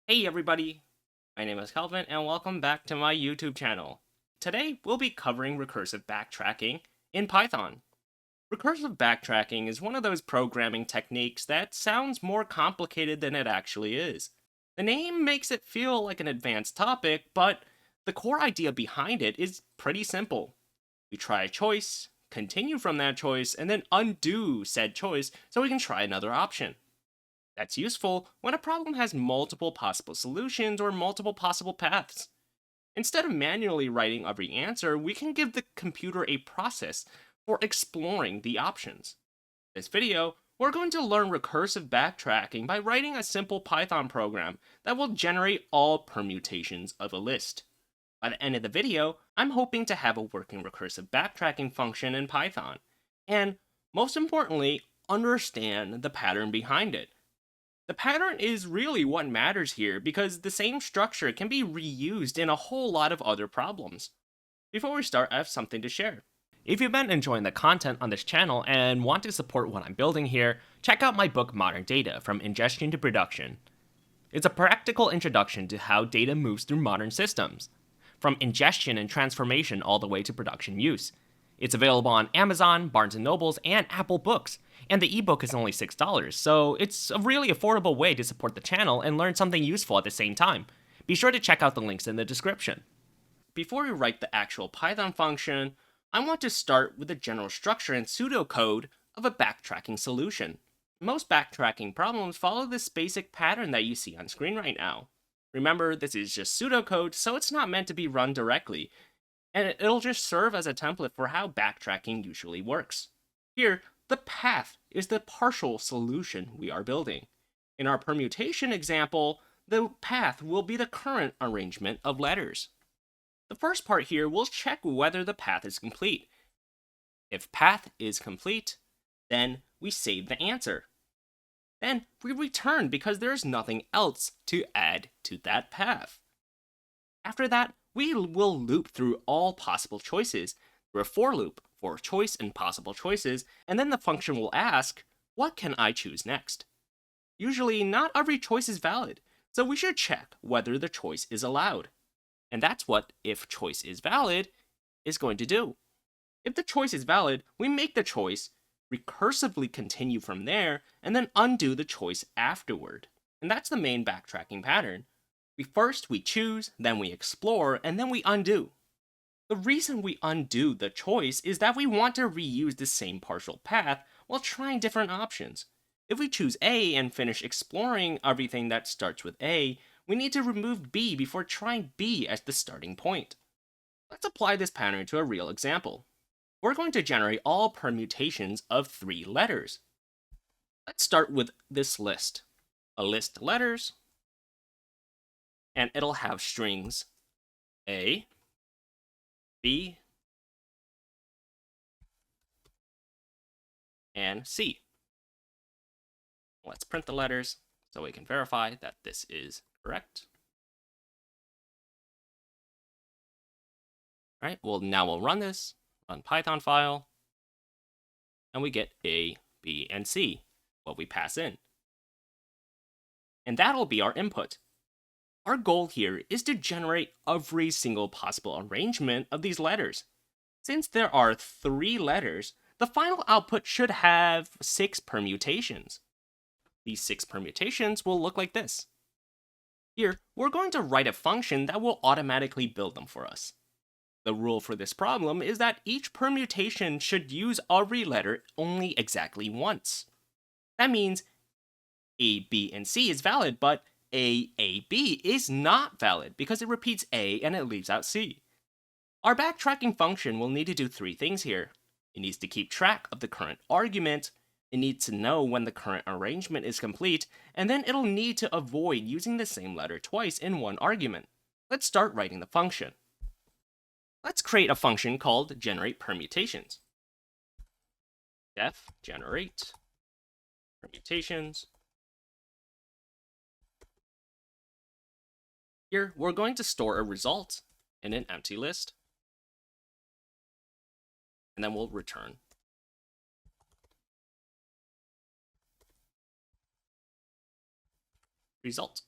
Hey everybody, my name is Calvin and welcome back to my YouTube channel. Today we'll be covering recursive backtracking in Python. Recursive backtracking is one of those programming techniques that sounds more complicated than it actually is. The name makes it feel like an advanced topic, but the core idea behind it is pretty simple. We try a choice, continue from that choice, and then undo said choice so we can try another option. That's useful when a problem has multiple possible solutions or multiple possible paths. Instead of manually writing every answer, we can give the computer a process for exploring the options. In this video, we're going to learn recursive backtracking by writing a simple Python program that will generate all permutations of a list. By the end of the video, I'm hoping to have a working recursive backtracking function in Python, and most importantly, understand the pattern behind it. The pattern is really what matters here because the same structure can be reused in a whole lot of other problems. Before we start, I have something to share. If you've been enjoying the content on this channel and want to support what I'm building here, check out my book Modern Data: From Ingestion to Production. It's a practical introduction to how data moves through modern systems, from ingestion and transformation all the way to production use. It's available on Amazon, Barnes & Nobles, and Apple Books, and the ebook is only $6, so it's a really affordable way to support the channel and learn something useful at the same time. Be sure to check out the links in the description. Before we write the actual Python function, I want to start with the general structure and pseudocode of a backtracking solution. Most backtracking problems follow this basic pattern that you see on screen right now. Remember, this is just pseudocode, so it's not meant to be run directly, and it'll just serve as a template for how backtracking usually works. Here, the path is the partial solution we are building. In our permutation example, the path will be the current arrangement of letters. The first part here will check whether the path is complete. If path is complete, then we save the answer. Then we return because there's nothing else to add to that path. After that, we will loop through all possible choices through a for loop for choice and possible choices, and then the function will ask, what can I choose next? Usually, not every choice is valid, so we should check whether the choice is allowed. And that's what if choice is valid is going to do. If the choice is valid, we make the choice, recursively continue from there, and then undo the choice afterward. And that's the main backtracking pattern. First we choose, then we explore, and then we undo. The reason we undo the choice is that we want to reuse the same partial path while trying different options. If we choose A and finish exploring everything that starts with A, we need to remove B before trying B as the starting point. Let's apply this pattern to a real example. We're going to generate all permutations of 3 letters. Let's start with this list. A list of letters, and it'll have strings A, B, and C. Let's print the letters so we can verify that this is correct. All right, well, now we'll run this, run Python file, and we get A, B, and C, what we pass in. And that'll be our input. Our goal here is to generate every single possible arrangement of these letters. Since there are 3 letters, the final output should have 6 permutations. These 6 permutations will look like this. Here, we're going to write a function that will automatically build them for us. The rule for this problem is that each permutation should use every letter only exactly once. That means A, B, and C is valid, but A, B is not valid because it repeats A and it leaves out C. Our backtracking function will need to do 3 things here. It needs to keep track of the current argument, it needs to know when the current arrangement is complete, and then it'll need to avoid using the same letter twice in one argument. Let's start writing the function. Let's create a function called generate permutations. Def generate permutations. Here, we're going to store a result in an empty list, and then we'll return result.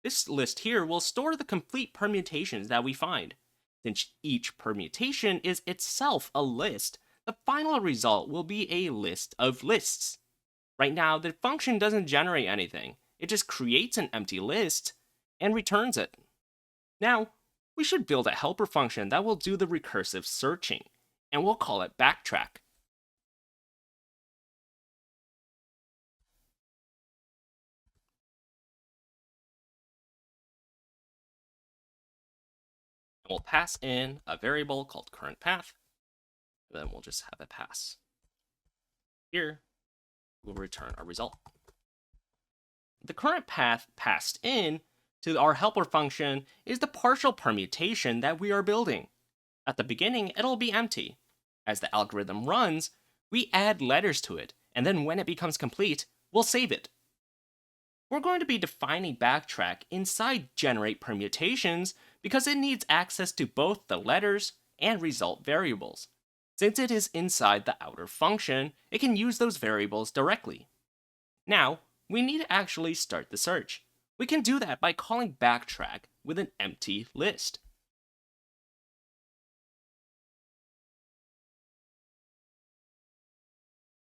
This list here will store the complete permutations that we find. Since each permutation is itself a list, the final result will be a list of lists. Right now, the function doesn't generate anything. It just creates an empty list and returns it. Now, we should build a helper function that will do the recursive searching, and we'll call it backtrack. We'll pass in a variable called current path, and then we'll just have it pass. Here, we'll return our result. The current path passed in to our helper function is the partial permutation that we are building. At the beginning, it'll be empty. As the algorithm runs, we add letters to it, and then when it becomes complete, we'll save it. We're going to be defining backtrack inside generate permutations because it needs access to both the letters and result variables. Since it is inside the outer function, it can use those variables directly. Now, we need to actually start the search. We can do that by calling backtrack with an empty list.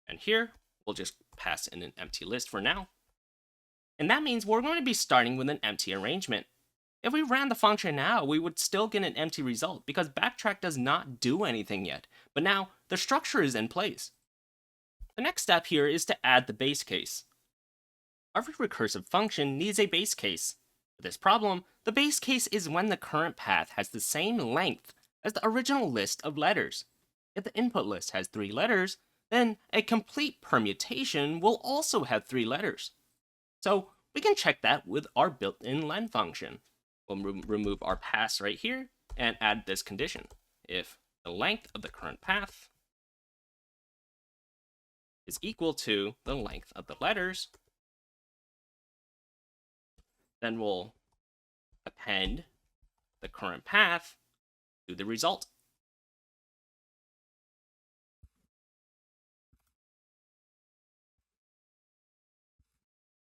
And here, we'll just pass in an empty list for now. And that means we're going to be starting with an empty arrangement. If we ran the function now, we would still get an empty result because backtrack does not do anything yet, but now the structure is in place. The next step here is to add the base case. Every recursive function needs a base case. For this problem, the base case is when the current path has the same length as the original list of letters. If the input list has 3 letters, then a complete permutation will also have 3 letters. So we can check that with our built-in len function. We'll remove our pass right here and add this condition. If the length of the current path is equal to the length of the letters, then we'll append the current path to the result.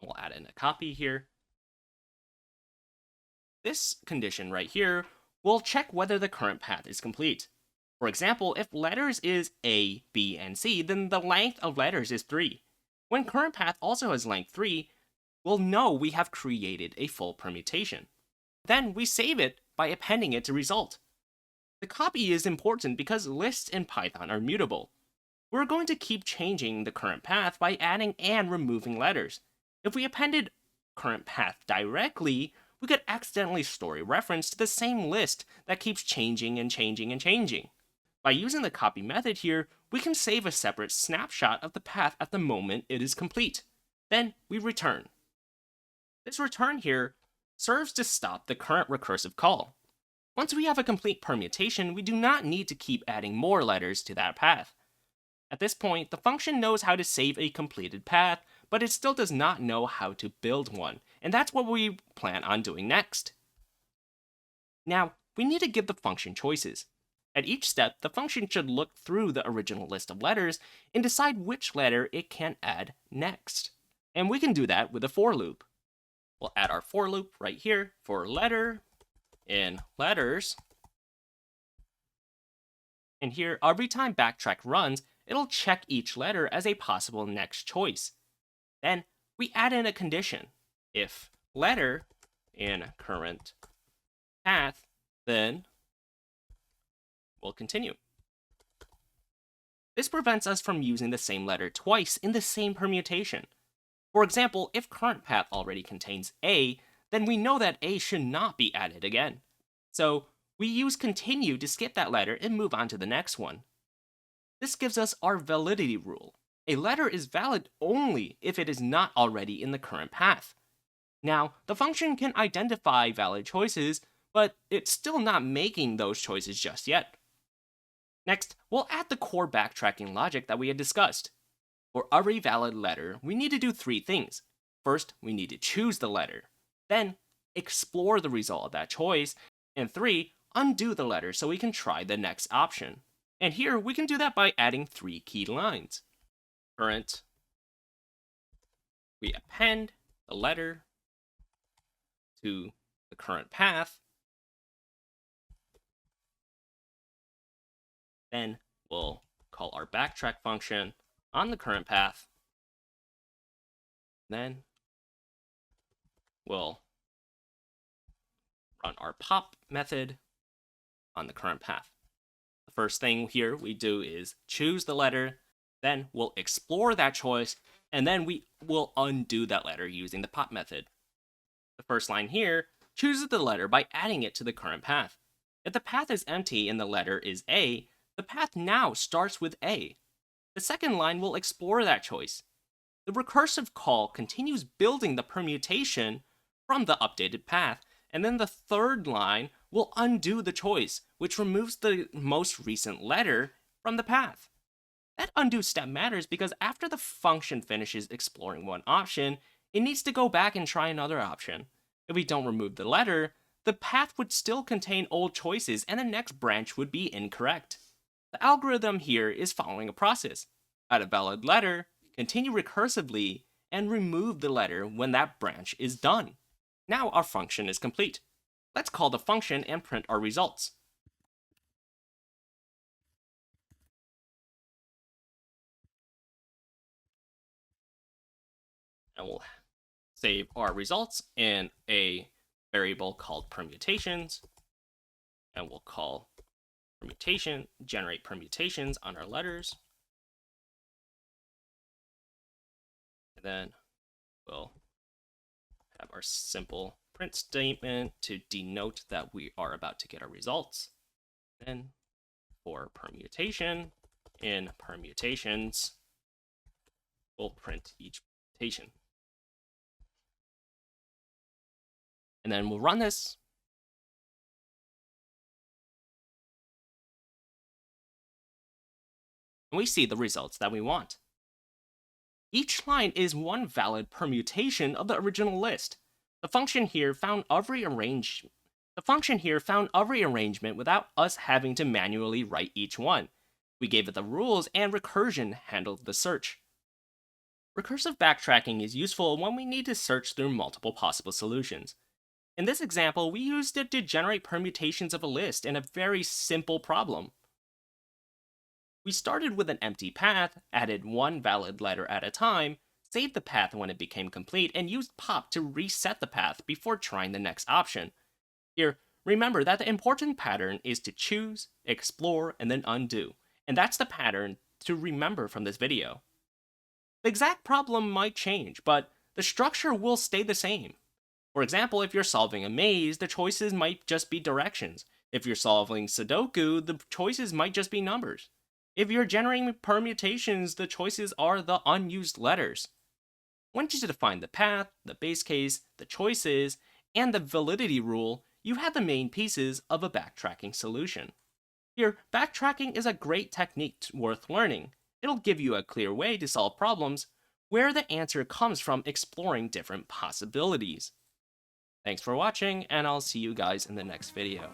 We'll add in a copy here. This condition right here will check whether the current path is complete. For example, if letters is A, B, and C, then the length of letters is 3. When current path also has length 3, we'll know we have created a full permutation. Then we save it by appending it to result. The copy is important because lists in Python are mutable. We're going to keep changing the current path by adding and removing letters. If we appended current path directly, we could accidentally store a reference to the same list that keeps changing and changing and changing. By using the copy method here, we can save a separate snapshot of the path at the moment it is complete. Then we return. This return here serves to stop the current recursive call. Once we have a complete permutation, we do not need to keep adding more letters to that path. At this point, the function knows how to save a completed path, but it still does not know how to build one, and that's what we plan on doing next. Now, we need to give the function choices. At each step, the function should look through the original list of letters and decide which letter it can add next. And we can do that with a for loop. We'll add our for loop right here for letter in letters. And here, every time backtrack runs, it'll check each letter as a possible next choice. Then we add in a condition. If letter in current path, then we'll continue. This prevents us from using the same letter twice in the same permutation. For example, if current path already contains A, then we know that A should not be added again. So we use continue to skip that letter and move on to the next one. This gives us our validity rule. A letter is valid only if it is not already in the current path. Now, the function can identify valid choices, but it's still not making those choices just yet. Next, we'll add the core backtracking logic that we had discussed. For every valid letter, we need to do 3 things. First, we need to choose the letter. Then, explore the result of that choice. And 3, undo the letter so we can try the next option. And here, we can do that by adding 3 key lines. Current, we append the letter to the current path. Then we'll call our backtrack function on the current path. Then we'll run our pop method on the current path. The first thing here we do is choose the letter, then we'll explore that choice, and then we will undo that letter using the pop method. The first line here chooses the letter by adding it to the current path. If the path is empty and the letter is A, the path now starts with A. The second line will explore that choice. The recursive call continues building the permutation from the updated path, and then the third line will undo the choice, which removes the most recent letter from the path. That undo step matters because after the function finishes exploring one option, it needs to go back and try another option. If we don't remove the letter, the path would still contain old choices and the next branch would be incorrect. The algorithm here is following a process. Add a valid letter, continue recursively, and remove the letter when that branch is done. Now our function is complete. Let's call the function and print our results. And we'll save our results in a variable called permutations. And we'll call permutation, generate permutations on our letters. And then we'll have our simple print statement to denote that we are about to get our results. Then for permutation, in permutations, we'll print each permutation. And then we'll run this. And we see the results that we want. Each line is one valid permutation of the original list. The function here found every arrangement without us having to manually write each one. We gave it the rules and recursion handled the search. Recursive backtracking is useful when we need to search through multiple possible solutions. In this example, we used it to generate permutations of a list in a very simple problem. We started with an empty path, added one valid letter at a time, saved the path when it became complete, and used pop to reset the path before trying the next option. Here, remember that the important pattern is to choose, explore, and then undo, and that's the pattern to remember from this video. The exact problem might change, but the structure will stay the same. For example, if you're solving a maze, the choices might just be directions. If you're solving Sudoku, the choices might just be numbers. If you're generating permutations, the choices are the unused letters. Once you define the path, the base case, the choices, and the validity rule, you have the main pieces of a backtracking solution. Here, backtracking is a great technique worth learning. It'll give you a clear way to solve problems where the answer comes from exploring different possibilities. Thanks for watching, and I'll see you guys in the next video.